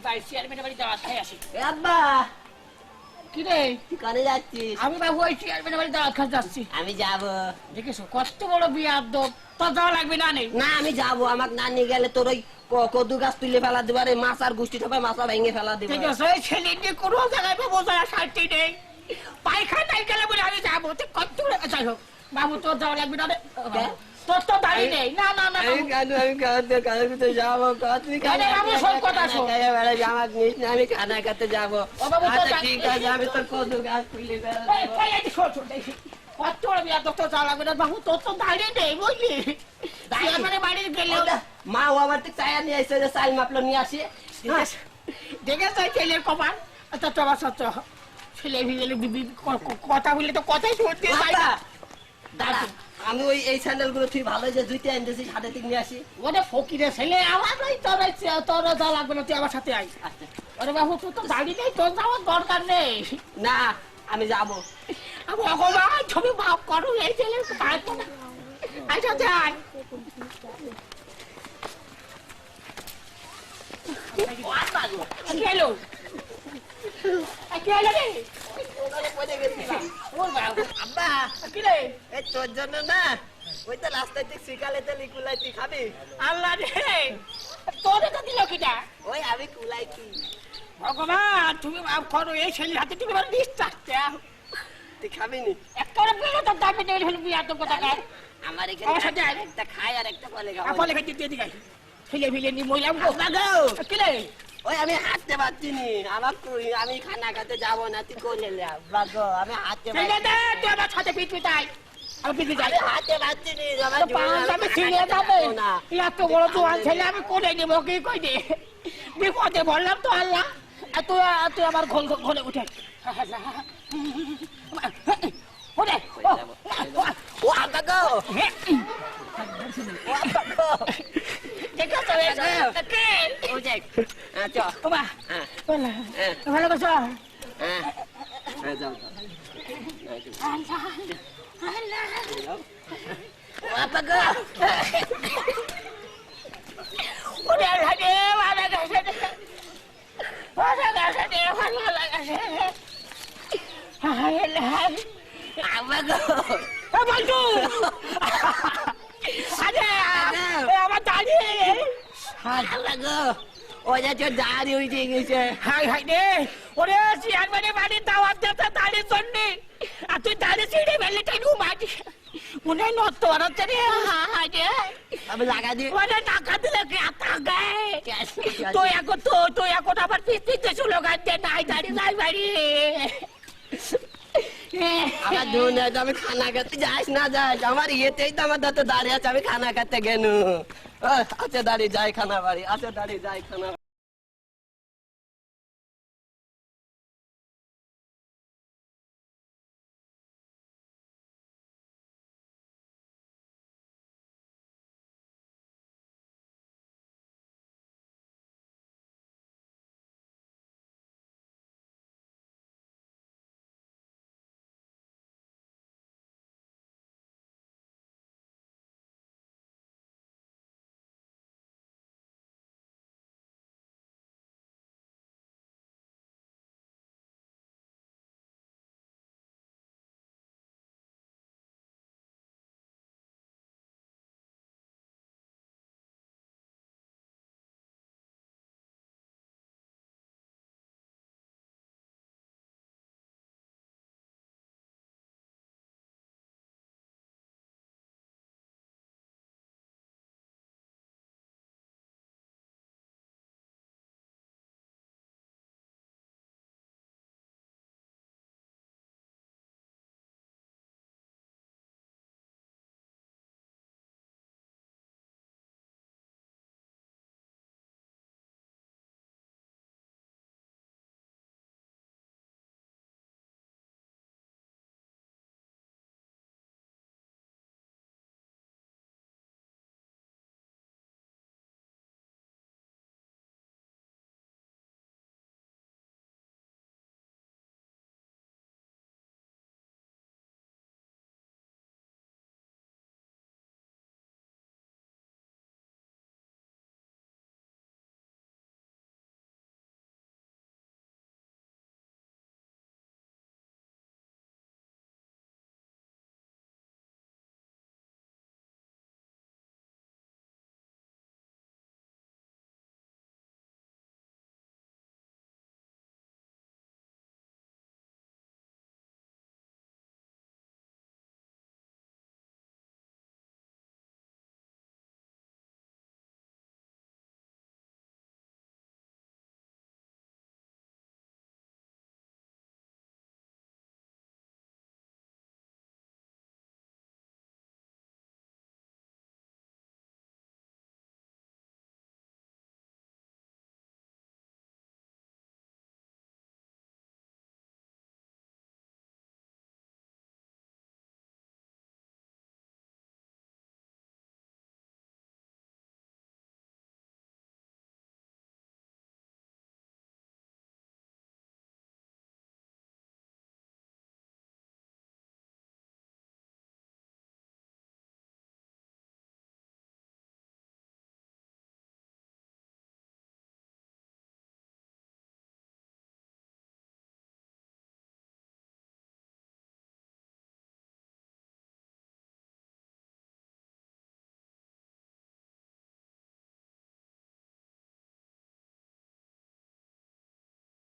যাই চেয়ারম্যানের বাড়ি দাওয়াত খাই আসি। এ আব্বা, কি রে? তুই কানে যাচ্ছিস? আমি বাবু ওই চেয়ারম্যানের বাড়ি দাওয়াত খাই যাচ্ছি। আমি যাব। দেখেছো কত বড় বিয়ে আদব, তোর যাওয়া লাগবে না নেই? না আমি যাব, আমাকে না নিয়ে গেলে তোর ওই কদু গাছ তুলে ফেলা দিবা রে, মাছার গোষ্ঠী ঠোপে মাছা ভেঙে ফেলা দিবা। ঠিক আছে, ওই ছেলে নিয়ে কোনো জায়গায় বাবু যাওয়া শান্তি নেই। পায়খানায় গেলে বলে আমি যাবো, তুই কত যাই হোক বাবু তোর যাওয়া লাগবে না রে। তোর তো দাঁড়িয়ে নেই। না না না আমি কানে যাবো, আমি খানা খেতে যাবো। আচ্ছা ঠিক আছে, আমি তোর কদু গাছ তুলে ফেলা দেবো। কত বড় বিয়ে আদব, তোর যাওয়া লাগবে না বাবু, তোর তো দাঁড়িয়ে নেই বুঝলি। চেয়ারম্যানের বাড়ি গেলে মা ও আমার থেকে চায়া নিয়ে আসছে, চাল মাপলো নিয়ে আসি। দেখেছো ছেলের কপাল। আচ্ছা চবা সচ্চ ছেলে ভিজলে কথা বললে তো কথাই শুনতে চাই না। দাঁড়া, আমি ওই এই স্যান্ডেল গুলো তুই ভালো যে দুইটা এনেছিস, হাতে থেকে নিয়ে আসি। ওরে ফকিরে ছেলে, আমার ওই তোর যা লাগবে না, তুই আমার সাথে আই। ওরে বাবু তোর তো দাঁড়িয়ে নেই, তোর যাওয়ার দরকার নেই। না আমি যাবো। ভগবান তুমি মাফ করো, এই ছেলের পারতো না। আচ্ছা যাই। গেলো রে। আব্বা, কি রে? এই তোর জন্য না ওই তো রাস্তায় তুই শিকালে তেলি কুলাই, তুই খাবি? আল্লাহ রে, তোর এটা দিল কিটা? ওই আমি কুলাইছি। ভগবান তুমি মাফ করো, এই ছেলের হাতে তুমি আমার বিশ্বাস তুই খাবি নি? একটা বেরো তো দাবি নেই হলো বিয়ার তো কথা কার। আমার আমার এখানে সাথে আয়। একটা খাই আর একটা বলে খাবো। আপলে খাইতে দিয়ে দিগাই ছেলে ভিলে নি মইলাম গো। আব্বা গো, কি রে? ওই আমি হাঁটতে পারছি নি, আমার আমি খানা খেতে যাবো না, তুই কোলে লে। আব্বা গো, আমি হাঁটতে ছেলে পারছি দে, তুই আমার সাথে পিট আই। আমি পিট যাই। আমি হাঁটতে পারছি নি, আমার তো পাঁচ আমি ছিঁড়ে যাবে। না। এত বড় জোয়ান ছেলে আমি কোলে নিব কি কই দে? বিপদে বললাম তো আল্লাহ। আর তুই আমার ঘোলে উঠে। ওরে ও আব্বা গো, ও আব্বা গো। দেখেছো কে? ও দেখ, চ। বাবা হ্যাঁ, ভালো করছো। হ্যাঁ, হ্যাঁ, যাও। ও আব্বা গো, ওরে আল্লাহ রে, ভালো গেছে রে। ভালো গেছে রে, ভালো লাগছে। হায় আল্লাহ। আব্বা গো। বন্ধু আরে আমার দাঁড়ি। আব্বা গো, ও যে তোর দাড়ি উঠে গেছে। হাই হাই রে, ওরে চেয়ারম্যানের বাড়ির দাওয়াত দিতে দাঁড়িয়ে জন্যে, আর তুই দাঁড়িয়ে ছিঁড়ে ফেললি কেন মাটি? মনে হয় নষ্ট হচ্ছে রে। হাই রে, আমি লাগা দিই। ওরে টাকা দিলে কে টাকায়? তুই এখন আবার পিস্তিতে স্লোগান দিয়ে নাই দাঁড়িয়ে নাই বাড়ি। আমার ধুন আমি খানা খেতে যাস না যাস, আমার ইয়েতেই তো আমার দাঁতে দাঁড়িয়ে আছে, আমি খানা খেতে গেনু। আচ্ছা দাঁড়িয়ে যাই খানা বাড়ি, আচ্ছা দাঁড়িয়ে যাই খানা।